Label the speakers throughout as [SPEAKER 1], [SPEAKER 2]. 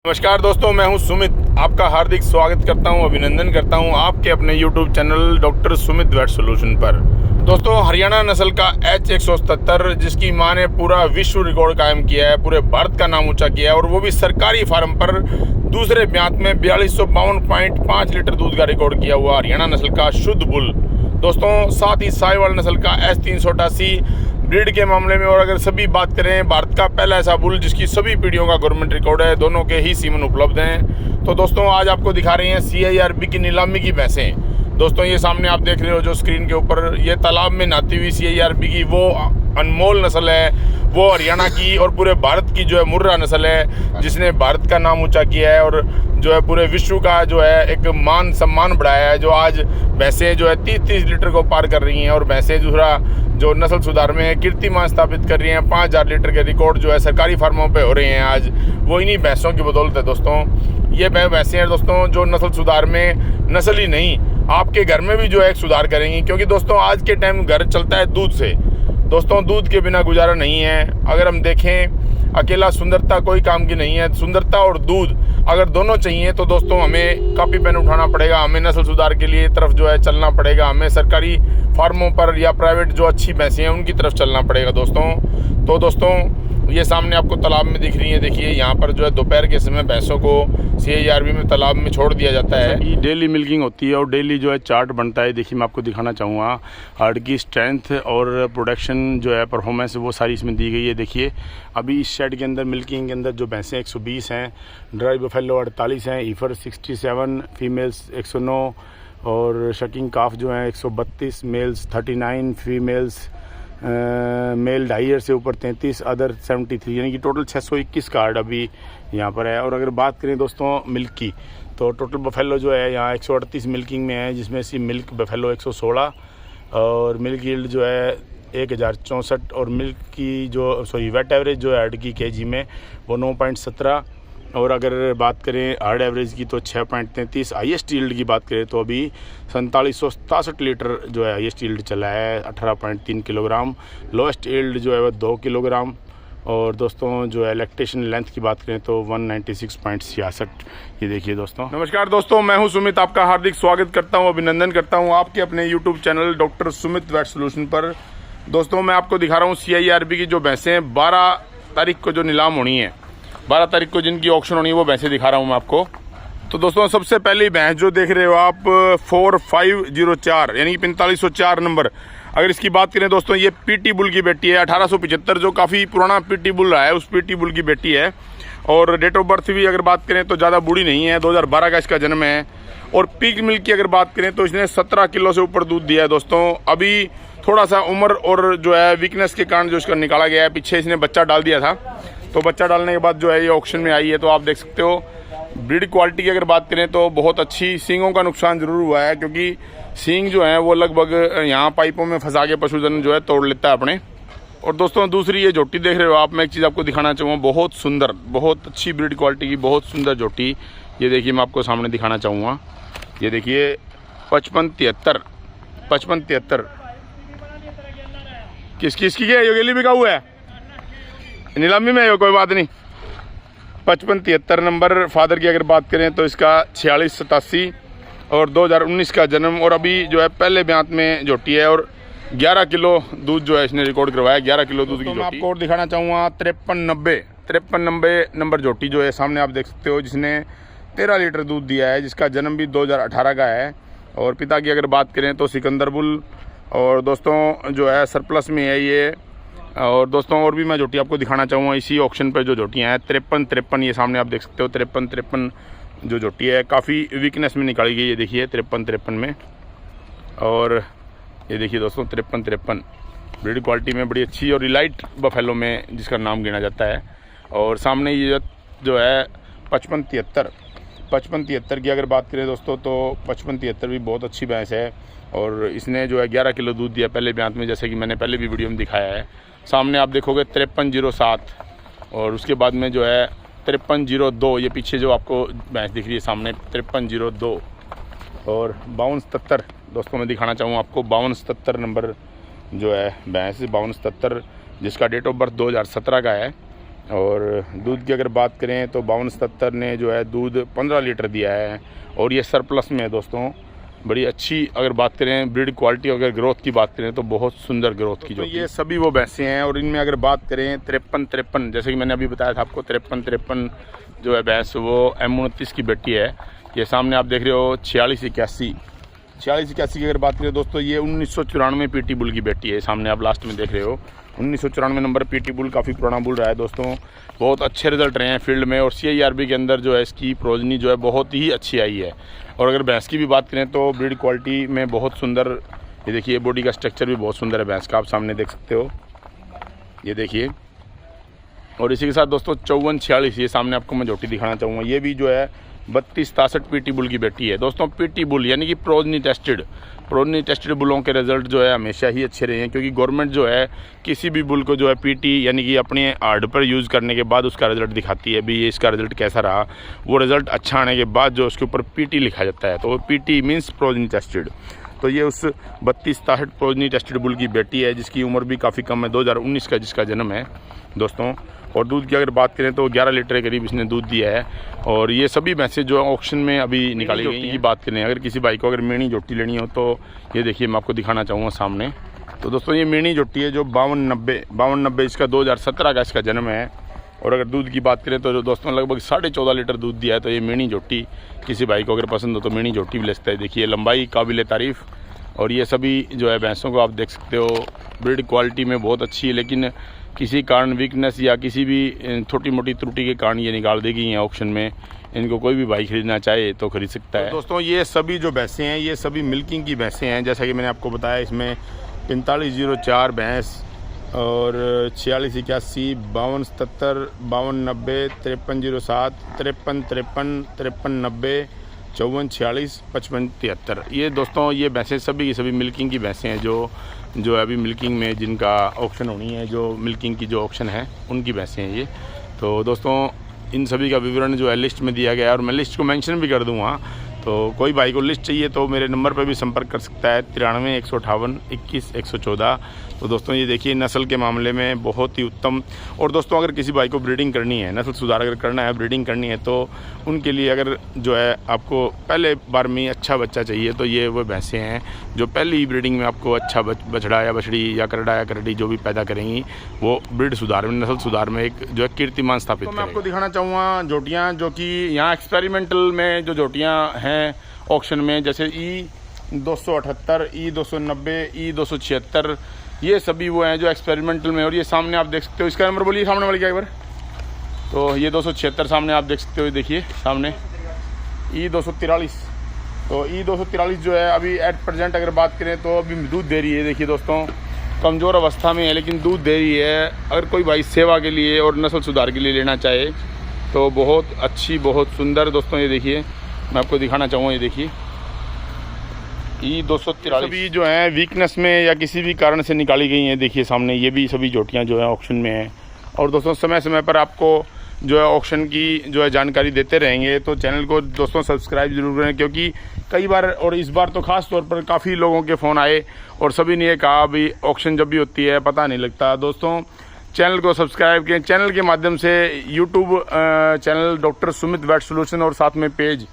[SPEAKER 1] नमस्कार दोस्तों, मैं हूं सुमित। आपका हार्दिक स्वागत करता हूं, अभिनंदन करता हूं आपके अपने YouTube channel doctor Sumit vet solution पर। दोस्तों, हरियाणा नस्ल का H177 जिसकी मां ने पूरा विश्व रिकॉर्ड कायम किया है, पूरे भारत का नाम ऊंचा किया है और वो भी सरकारी फार्म पर दूसरे ब्यांत में 4252.5 लीटर दूध का रिकॉर्ड किया हुआ हरियाणा नस्ल का शुद्ध बुल। दोस्तों, साथ ही साहिवाल नस्ल का S388 ब्रीड के मामले में, और अगर सभी बात करें, भारत का पहला ऐसा बुल जिसकी सभी पीढ़ियों का गवर्नमेंट रिकॉर्ड है, दोनों के ही सीमन उपलब्ध हैं। तो दोस्तों, आज आपको दिखा रहे हैं CIRB की नीलामी की भैंसें। दोस्तों, ये सामने आप देख रहे हो जो स्क्रीन के ऊपर, ये तालाब में नहाती हुई CIRB की वो अनमोल नस्ल है, वो हरियाणा की और पूरे भारत की जो है मुर्रा नस्ल है, जिसने भारत का नाम ऊंचा किया है और जो है पूरे विश्व का जो है एक मान सम्मान बढ़ाया है। जो आज भैंसें जो है 30-30 लीटर को पार कर रही हैं और भैंसें दूसरा जो नस्ल सुधार में कीर्तिमान स्थापित कर रही हैं। 5000 लीटर के रिकॉर्ड जो है सरकारी फार्मों पे हो रहे हैं आज, वो इन्हीं भैंसों की बदौलत है। दोस्तों, ये भैंसें हैं दोस्तों जो नस्ल सुधार में नस्ल ही नहीं, आपके घर में भी जो है एक सुधार करेंगी, क्योंकि दोस्तों आज के टाइम घर चलता है दूध से। दोस्तों, दूध के बिना गुजारा नहीं है। अगर हम देखें, अकेला सुंदरता कोई काम की नहीं है। सुंदरता और दूध अगर दोनों चाहिए तो दोस्तों हमें कॉपी पेन उठाना पड़ेगा, हमें नस्ल सुधार के लिए तरफ जो है चलना पड़ेगा, हमें सरकारी फार्मों पर या प्राइवेट जो अच्छी भैंसें हैं उनकी तरफ चलना पड़ेगा दोस्तों। तो दोस्तों, ये सामने आपको तालाब में दिख रही है, देखिए यहाँ पर जो है दोपहर के समय भैंसों को CIRB में तालाब में छोड़ दिया जाता है। डेली मिल्किंग होती है और डेली जो है चार्ट बनता है। देखिए, मैं आपको दिखाना चाहूँगा हार्ड की स्ट्रेंथ और प्रोडक्शन जो है परफॉर्मेंस वो सारी इसमें दी गई है। देखिए, अभी इस शेड के अंदर मिल्किंग के अंदर जो भैंसें 120 हैं, ड्राई बफेलो 48 हैं, ईफर 67, फीमेल्स 109 और शकिंग काफ जो है 132, मेल्स 39, फीमेल्स मेल 2.5 ईयर से ऊपर 33, अदर 73, यानी कि टोटल 621 कार्ड अभी यहाँ पर है। और अगर बात करें दोस्तों मिल्क की, तो टोटल बफेलो जो है यहाँ 138 मिल्किंग में है, जिसमें से मिल्क बफेलो 116 और मिल्क यील्ड जो है 1064 और मिल्क की जो वेट एवरेज जो है हार्ड की केजी में वो 9.17। और अगर बात करें हार्ड एवरेज की तो 6.33। हाईएस्ट यील्ड की बात करें तो अभी 4767 लीटर जो है हाईएस्ट यील्ड चला है, 18.3 किलोग्राम। लोएस्ट यील्ड जो है वह 2 किलोग्राम। और दोस्तों, जो है लैक्टेशन लेंथ की बात करें तो 196.66। ये देखिए दोस्तों। नमस्कार दोस्तों, मैं हूं सुमित, आपका हार्दिक स्वागत करता हूं, अभिनंदन करता हूं आपके अपने YouTube channel doctor Sumit vet solution पर। दोस्तों, मैं आपको दिखा रहा हूँ CIRB की जो भैंसें 12 तारीख को जो नीलाम होनी है, 12 तारीख को जिनकी ऑक्शन होनी है, वो भैंसें दिखा रहा हूँ मैं आपको। तो दोस्तों, सबसे पहली भैंस जो देख रहे हो आप 4504 यानी कि 4504 नंबर, अगर इसकी बात करें दोस्तों, ये PT बुल की बेटी है। 1875 जो काफ़ी पुराना PT बुल रहा है, उस PT बुल की बेटी है। और डेट ऑफ बर्थ भी अगर बात करें तो ज़्यादा बूढ़ी नहीं है, 2012 का इसका जन्म है। और पीक मिल्क की अगर बात करें तो इसने 17 किलो से ऊपर दूध दिया है दोस्तों। अभी थोड़ा सा उम्र और जो है वीकनेस के कारण जो इसका निकाला गया है, पीछे इसने बच्चा डाल दिया था, तो बच्चा डालने के बाद जो है ये ऑक्शन में आई है। तो आप देख सकते हो, ब्रीड क्वालिटी की अगर बात करें तो बहुत अच्छी। सींगों का नुकसान जरूर हुआ है, क्योंकि सींग जो है वो लगभग यहाँ पाइपों में फंसा के पशुधन जो है तोड़ लेता है अपने। और दोस्तों, दूसरी ये झोटी देख रहे हो आप, मैं एक चीज़ आपको दिखाना चाहूँगा, बहुत सुंदर, बहुत अच्छी ब्रीड क्वालिटी की बहुत सुंदर झोटी। ये देखिए, मैं आपको सामने दिखाना चाहूँगा। ये देखिए 5573 किसकी है? योगेली बिका हुआ है, नीलामी में है, कोई बात नहीं। 5573 नंबर। फादर की अगर बात करें तो इसका 4687 और 2019 का जन्म, और अभी जो है पहले ब्यांत में झोटी है और 11 किलो दूध जो है इसने रिकॉर्ड करवाया, 11 किलो दूध की झोटी। मैं आपको और दिखाना चाहूँगा 5390 नंबर झोटी जो है सामने आप देख सकते हो, जिसने 13 लीटर दूध दिया है, जिसका जन्म भी 2018 का है। और पिता की अगर बात करें तो सिकंदर बुल, और दोस्तों जो है सरप्लस में है ये। और दोस्तों, और भी मैं झोटी आपको दिखाना चाहूँगा इसी ऑक्शन पर जो झोटियाँ हैं 53 ये सामने आप देख सकते हो। 53 जो झोटी है काफ़ी वीकनेस में निकाली गई है, देखिए 53 में। और ये देखिए दोस्तों 53 ब्रीड क्वालिटी में बड़ी अच्छी और इलाइट बफेलो में जिसका नाम गिना जाता है। और सामने ये जो है 5573 की अगर बात करें दोस्तों तो 5573 भी बहुत अच्छी भैंस है। और इसने जो है 11 किलो दूध दिया पहले ब्यांत में, जैसे कि मैंने पहले भी वीडियो में दिखाया है। सामने आप देखोगे 5307 और उसके बाद में जो है 5302, ये पीछे जो आपको भैंस दिख रही है सामने 5302 और 5277। दोस्तों, मैं दिखाना चाहूँ आपको 5277 नंबर जो है भैंस, 5277 जिसका डेट ऑफ बर्थ 2017 का है। और दूध की अगर बात करें तो 52-77 ने जो है दूध 15 लीटर दिया है और ये सरप्लस में है दोस्तों। बड़ी अच्छी अगर बात करें ब्रीड क्वालिटी, अगर ग्रोथ की बात करें तो बहुत सुंदर ग्रोथ की जो ये सभी वो भैंसें हैं। और इनमें अगर बात करें 53 जैसे कि मैंने अभी बताया था आपको, 53 जो है भैंस वो M29 की बेटी है। ये सामने आप देख रहे हो 4681 की अगर बात करें दोस्तों, ये 1994 पीटी बुल की बेटी है। सामने आप लास्ट में देख रहे हो 1994 नंबर पीटी बुल, काफ़ी पुराना बुल रहा है दोस्तों। बहुत अच्छे रिजल्ट रहे हैं फील्ड में और CIRB के अंदर जो है इसकी प्रोजनी जो है बहुत ही अच्छी आई है। और अगर भैंस की भी बात करें तो ब्रीड क्वालिटी में बहुत सुंदर, ये देखिए बॉडी का स्ट्रक्चर भी बहुत सुंदर है भैंस का, आप सामने देख सकते हो, ये देखिए। और इसी के साथ दोस्तों 54-46 ये सामने आपको मैं झोटी दिखाना चाहूँगा। ये भी जो है 32-63 पीटी बुल की बेटी है दोस्तों। पीटी बुल यानी कि प्रोजनी टेस्टेड बुलों के रिजल्ट जो है हमेशा ही अच्छे रहे हैं, क्योंकि गवर्नमेंट जो है किसी भी बुल को जो है पीटी यानी कि अपने हार्ड पर यूज़ करने के बाद उसका रिजल्ट दिखाती है, भी ये इसका रिजल्ट कैसा रहा। वो रिजल्ट अच्छा आने के बाद जो उसके ऊपर पीटी लिखा जाता है, तो वो पीटी मीन्स प्रोजनी टेस्टेड। तो ये उस 32-63 प्रोजनी टेस्टेड बुल की बेटी है, जिसकी उम्र भी काफ़ी कम है, 2019 का जिसका जन्म है दोस्तों। और दूध की अगर बात करें तो 11 लीटर के करीब इसने दूध दिया है। और ये सभी भैंसें जो ऑक्शन में अभी निकाली गई हैं। की बात करें अगर किसी भाई को अगर मेनी जोटी लेनी हो तो ये देखिए मैं आपको दिखाना चाहूँगा सामने। तो दोस्तों ये मेनी जोटी है जो 52-90 इसका 2017 का इसका जन्म है। और अगर दूध की बात करें तो दोस्तों लगभग 14.5 लीटर दूध दिया है। तो ये मेनी जोटी किसी भाई को अगर पसंद हो तो मेनी जोटी भी ले सकता है। देखिए लंबाई काबिल तारीफ़। और ये सभी जो है भैंसों को आप देख सकते हो ब्रीड क्वालिटी में बहुत अच्छी है, लेकिन किसी कारण वीकनेस या किसी भी छोटी मोटी त्रुटि के कारण ये निकाल दी गई हैं ऑक्शन में। इनको कोई भी भाई खरीदना चाहे तो खरीद सकता है। तो दोस्तों ये सभी जो भैंसें हैं ये सभी मिल्किंग की भैंसें हैं, जैसा कि मैंने आपको बताया। इसमें 4504 भैंस और 4681, 5277, 5290, 5307, 5353, 5390, 5446, 5573 ये दोस्तों ये भैंसें सभी की सभी मिल्किंग की भैंसें हैं जो अभी मिल्किंग में जिनका ऑप्शन होनी है, जो मिल्किंग की जो ऑप्शन है उनकी भैंसें हैं ये। तो दोस्तों इन सभी का विवरण जो है लिस्ट में दिया गया है और मैं लिस्ट को मेंशन भी कर दूँगा। तो कोई भाई को लिस्ट चाहिए तो मेरे नंबर पर भी संपर्क कर सकता है 93 158 21 114। तो दोस्तों ये देखिए नस्ल के मामले में बहुत ही उत्तम। और दोस्तों अगर किसी भाई को ब्रीडिंग करनी है, नस्ल सुधार अगर करना है, ब्रीडिंग करनी है, तो उनके लिए अगर जो है आपको पहले बार में अच्छा बच्चा चाहिए तो ये वो भैंसें हैं जो पहली ब्रीडिंग में आपको अच्छा बछड़ा या बछड़ी या करड़ा या करड़ी जो भी पैदा करेंगी वो ब्रीड सुधार में, नस्ल सुधार में एक जो है कीर्तिमान स्थापित करेंगे। तो मैं आपको दिखाना चाहूँगा जोटियाँ जो कि यहाँ एक्सपेरिमेंटल में जो जोटियाँ हैं ऑक्शन में, जैसे E278, E290, E276 ये सभी वो हैं जो एक्सपेरिमेंटल में। और ये सामने आप देख सकते हो, इसका नंबर बोलिए सामने वाली क्या एक बार। तो ये 276 सामने आप देख सकते हो, देखिए सामने E243। तो E243 जो है अभी एट प्रेजेंट अगर बात करें तो अभी दूध दे रही है। देखिए दोस्तों कमज़ोर अवस्था में है लेकिन दूध दे रही है। अगर कोई भाई सेवा के लिए और नस्ल सुधार के लिए लेना चाहे तो बहुत अच्छी बहुत सुंदर दोस्तों ये देखिए मैं आपको दिखाना चाहूँगा। ये देखिए E243 सभी जो हैं वीकनेस में या किसी भी कारण से निकाली गई हैं। देखिए सामने ये भी सभी जोटियाँ जो है ऑक्शन में हैं। और दोस्तों समय समय पर आपको जो है ऑक्शन की जो है जानकारी देते रहेंगे, तो चैनल को दोस्तों सब्सक्राइब जरूर करें, क्योंकि कई बार और इस बार तो ख़ास तौर पर काफ़ी लोगों के फ़ोन आए और सभी ने ये कहा भाई ऑक्शन जब भी होती है पता नहीं लगता। दोस्तों चैनल को सब्सक्राइब करें। चैनल के माध्यम से YouTube channel doctor Sumit vet solution और साथ में page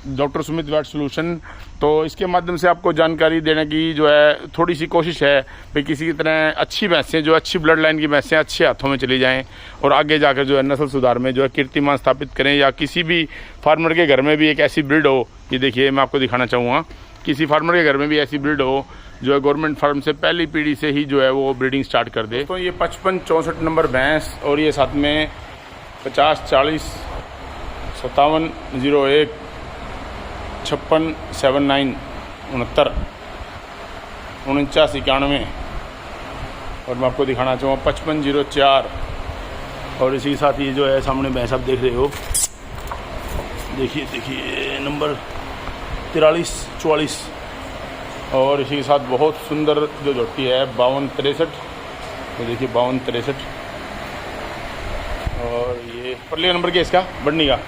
[SPEAKER 1] doctor Sumit vet solution, तो इसके माध्यम से आपको जानकारी देने की जो है थोड़ी सी कोशिश है भाई किसी की तरह अच्छी भैंसें जो अच्छी ब्लड लाइन की भैंसें अच्छे हाथों में चली जाएं और आगे जाकर जो है नस्ल सुधार में जो है कीर्तिमान स्थापित करें, या किसी भी फार्मर के घर में भी एक ऐसी ब्रीड हो। ये देखिए मैं आपको दिखाना चाहूँगा, किसी फार्मर के घर में भी ऐसी ब्रीड हो जो है गवर्नमेंट फार्म से पहली पीढ़ी से ही जो है वो ब्रीडिंग स्टार्ट कर दे। तो ये 55-64 नंबर भैंस और ये साथ में 50-40 57-01 56-79 69 49-91 और मैं आपको दिखाना चाहूँगा 55-04। और इसी के साथ ये जो है सामने भैंस आप देख रहे हो, देखिए नंबर 43-44। और इसी के साथ बहुत सुंदर जो जोटी है 52-63। तो देखिए 52-63। और ये परले नंबर क्या इसका बढ़नी का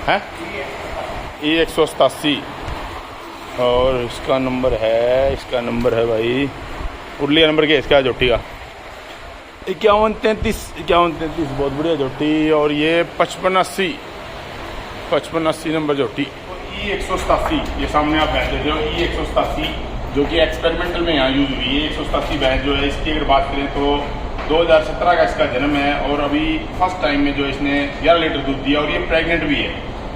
[SPEAKER 1] है E187। और इसका नंबर है भाई उर्लिया नंबर क्या इसका जोटी का 51-33 बहुत बढ़िया झोटी। और ये 55-80 नंबर झोटी। E187 ये सामने आप भैंस देख रहे हो, E187 जो कि एक्सपेरिमेंटल में यहाँ यूज हुई है। 187 भैंस जो है, इसकी अगर बात करें तो 2017 का इसका जन्म है और अभी फर्स्ट टाइम में जो इसने 11 लीटर दूध दिया और ये प्रेग्नेंट भी है।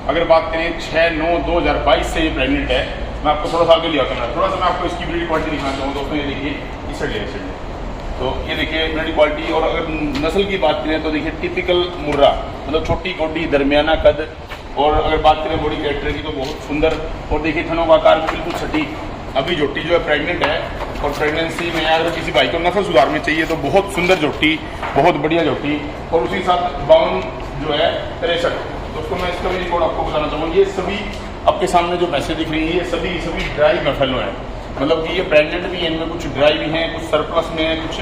[SPEAKER 1] अगर बात करें 6/9/2022 से ये प्रेग्नेंट है। मैं आपको थोड़ा सा आगे लिया कैमरा, थोड़ा सा मैं आपको इसकी ब्रीड क्वालिटी दिखाना चाहूँ दोस्तों। ये देखिए इस साइड तो ये देखिए ब्रीड क्वालिटी। और अगर नस्ल की बात करें तो देखिए टिपिकल मुर्रा, मतलब छोटी गोडी, दरमियाना कद। और अगर बात करें बॉडी कैरेक्टर की तो बहुत सुंदर। और देखिए थनों का आकार भी बिल्कुल सटीक। अभी झोटी जो है प्रेग्नेंट है और प्रेगनेंसी में अगर किसी भाई को नस्ल सुधार में चाहिए तो बहुत सुंदर झोटी, बहुत बढ़िया झोटी। और उसी साथ 52 जो है 63। दोस्तों मैं इसका भी रिकॉर्ड आपको बताना चाहूँगा। ये सभी आपके सामने जो भैंसें दिख रही हैं ये सभी ड्राई बफेलो हैं, मतलब कि ये प्रेग्नेंट भी हैं, इनमें कुछ ड्राई भी हैं, कुछ सरप्लस में है, कुछ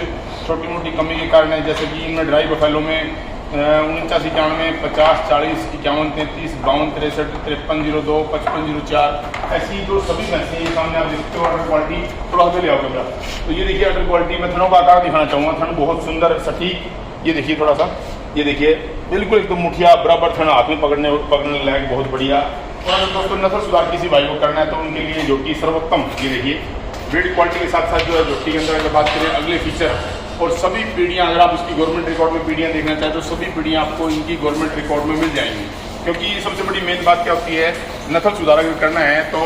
[SPEAKER 1] छोटी मोटी कमी के कारण है। जैसे कि इनमें ड्राई बफेलो में 49-91, 50, 40, 51, 33, 52, 63, 53-02, 55-04 ऐसी जो सभी भैंसें ये सामने आप देखते हो। अडर क्वालिटी थोड़ा आगे ले आओ कैमरा। तो ये देखिए अडर क्वालिटी में थनों का आकार दिखाना चाहूँगा। थन बहुत सुंदर सटीक। ये देखिए थोड़ा सा, ये देखिए बिल्कुल एकदम मुठिया बराबर थन, हाथ में पकड़ने लायक, बहुत बढ़िया। और अगर दोस्तों नस्ल सुधार किसी भाई को करना है तो उनके लिए झोटी सर्वोत्तम। ये देखिए ब्रीड क्वालिटी के साथ साथ जो है झोटी के अंदर अगर बात करें अगले फीचर और सभी पीढ़ियाँ, अगर आप इसकी गवर्नमेंट रिकॉर्ड में पीढ़ियाँ देखना चाहें तो सभी पीढ़ियाँ आपको इनकी गवर्नमेंट रिकॉर्ड में मिल जाएंगी। क्योंकि सबसे बड़ी मेन बात क्या होती है, नस्ल सुधार अगर करना है तो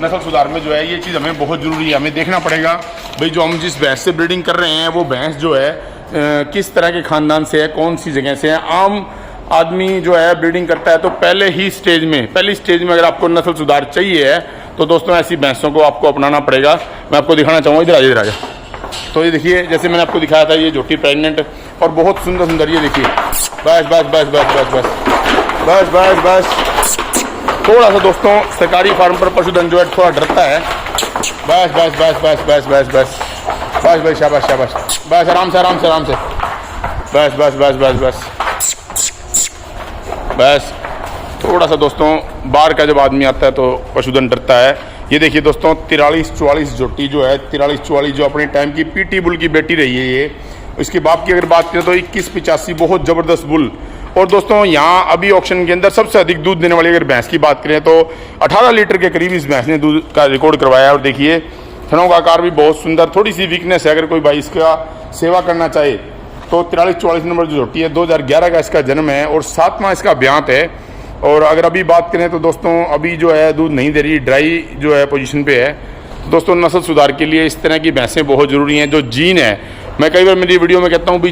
[SPEAKER 1] नस्ल सुधार में जो है ये चीज़ हमें बहुत ज़रूरी है। हमें देखना पड़ेगा भाई जो हम जिस भैंस से ब्रीडिंग कर रहे हैं वो भैंस जो है किस तरह के ख़ानदान से है, कौन सी जगह से है। आम आदमी जो है ब्रीडिंग करता है तो पहली स्टेज में अगर आपको नस्ल सुधार चाहिए है तो दोस्तों ऐसी भैंसों को आपको अपनाना पड़ेगा। मैं आपको दिखाना चाहूँगा, इधर आ जा। तो ये देखिए जैसे मैंने आपको दिखाया था ये झोटी प्रेग्नेंट और बहुत सुंदर। ये देखिए बस। थोड़ा सा दोस्तों सरकारी फार्म पर पशुधन जो है थोड़ा डरता है। बस शाबाश। बस आराम से। बस थोड़ा सा दोस्तों बाहर का जब आदमी आता है तो पशुधन डरता है। ये देखिए दोस्तों 43-44 झोटी जो है, 43-44 जो अपने टाइम की पीटी बुल की बेटी रही है ये। इसके बाप की अगर बात करें तो 21-85 बहुत ज़बरदस्त बुल। और दोस्तों यहाँ अभी ऑक्शन के अंदर सबसे अधिक दूध देने वाली अगर भैंस की बात करें तो 18 लीटर के करीब इस भैंस ने दूध का रिकॉर्ड करवाया है। और देखिए थनों का आकार भी बहुत सुंदर। थोड़ी सी वीकनेस है, अगर कोई भाई इसका सेवा करना चाहे तो 43-44 नंबर जो झोटी है 2011 का इसका जन्म है और 7वां इसका ब्यांत है। और अगर अभी बात करें तो दोस्तों अभी जो है दूध नहीं दे रही, ड्राई जो है पोजीशन पे है। दोस्तों नस्ल सुधार के लिए इस तरह की भैंसें बहुत ज़रूरी हैं। जो जीन है, मैं कई बार मेरी वीडियो में कहता हूँ भी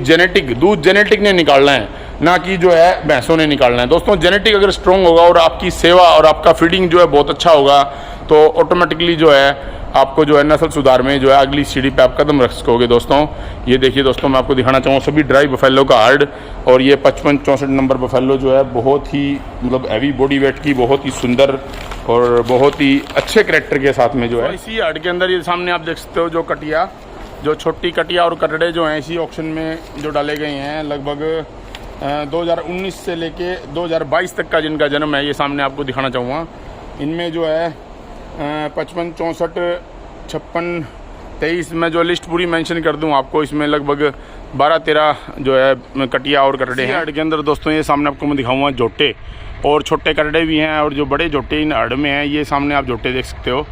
[SPEAKER 1] दूध जेनेटिक ने निकालना है, ना कि जो है भैंसों ने निकालना है। दोस्तों जेनेटिक अगर स्ट्रॉन्ग होगा और आपकी सेवा और आपका फीडिंग जो है बहुत अच्छा होगा तो ऑटोमेटिकली जो है आपको जो है नस्ल सुधार में जो है अगली सीढ़ी पे आप कदम रख सकोगे। दोस्तों ये देखिए दोस्तों मैं आपको दिखाना चाहूँगा सभी ड्राई बफेलो का हार्ड। और ये 55-64 नंबर बफेलो जो है बहुत ही मतलब हैवी बॉडी वेट की, बहुत ही सुंदर और बहुत ही अच्छे करैक्टर के साथ में जो है। इसी हार्ड के अंदर ये सामने आप देख सकते हो जो कटिया, जो छोटी कटिया और कटड़े जो हैं इसी ऑक्शन में जो डाले गए हैं। लगभग 2019 से लेके 2022 तक का जिनका जन्म है ये सामने आपको दिखाना चाहूँगा। इनमें जो है 55, 64, 56, 23 में जो लिस्ट पूरी मेंशन कर दूं आपको, इसमें लगभग 12-13 जो है कटिया और कटड़े हैं। हड़ के अंदर दोस्तों ये सामने आपको मैं दिखाऊंगा जोटे, और छोटे कटड़े भी हैं और जो बड़े जोटे इन हड़ में हैं ये सामने आप जोटे देख सकते हो।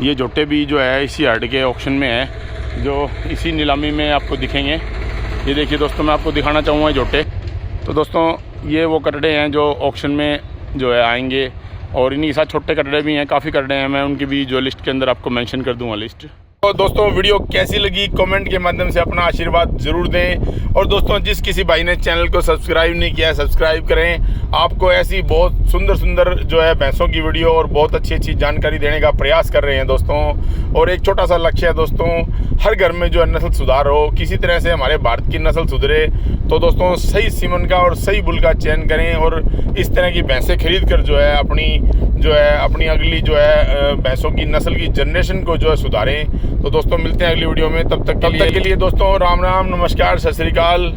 [SPEAKER 1] ये जोटे भी जो है इसी हड़ के ऑक्शन में है, जो इसी नीलामी में आपको दिखेंगे। ये देखिए दोस्तों मैं आपको दिखाना चाहूँगा जोटे। तो दोस्तों ये वो कटड़े हैं जो ऑक्शन में जो है आएंगे, और इन्हीं के साथ छोटे कटड़े भी हैं, काफ़ी कटड़े हैं। मैं उनकी भी जो लिस्ट के अंदर आपको मेंशन कर दूंगा लिस्ट। तो दोस्तों वीडियो कैसी लगी कमेंट के माध्यम से अपना आशीर्वाद ज़रूर दें। और दोस्तों जिस किसी भाई ने चैनल को सब्सक्राइब नहीं किया है सब्सक्राइब करें। आपको ऐसी बहुत सुंदर जो है भैंसों की वीडियो और बहुत अच्छी जानकारी देने का प्रयास कर रहे हैं दोस्तों। और एक छोटा सा लक्ष्य है दोस्तों, हर घर में जो है नस्ल सुधार हो, किसी तरह से हमारे भारत की नस्ल सुधरे। तो दोस्तों सही सीमन का और सही बुल का चयन करें और इस तरह की भैंसें खरीद कर जो है अपनी अगली जो है भैंसों की नस्ल की जनरेशन को जो है सुधारें। तो दोस्तों मिलते हैं अगली वीडियो में, तब तक के लिए दोस्तों राम राम, नमस्कार, सत श्री अकाल।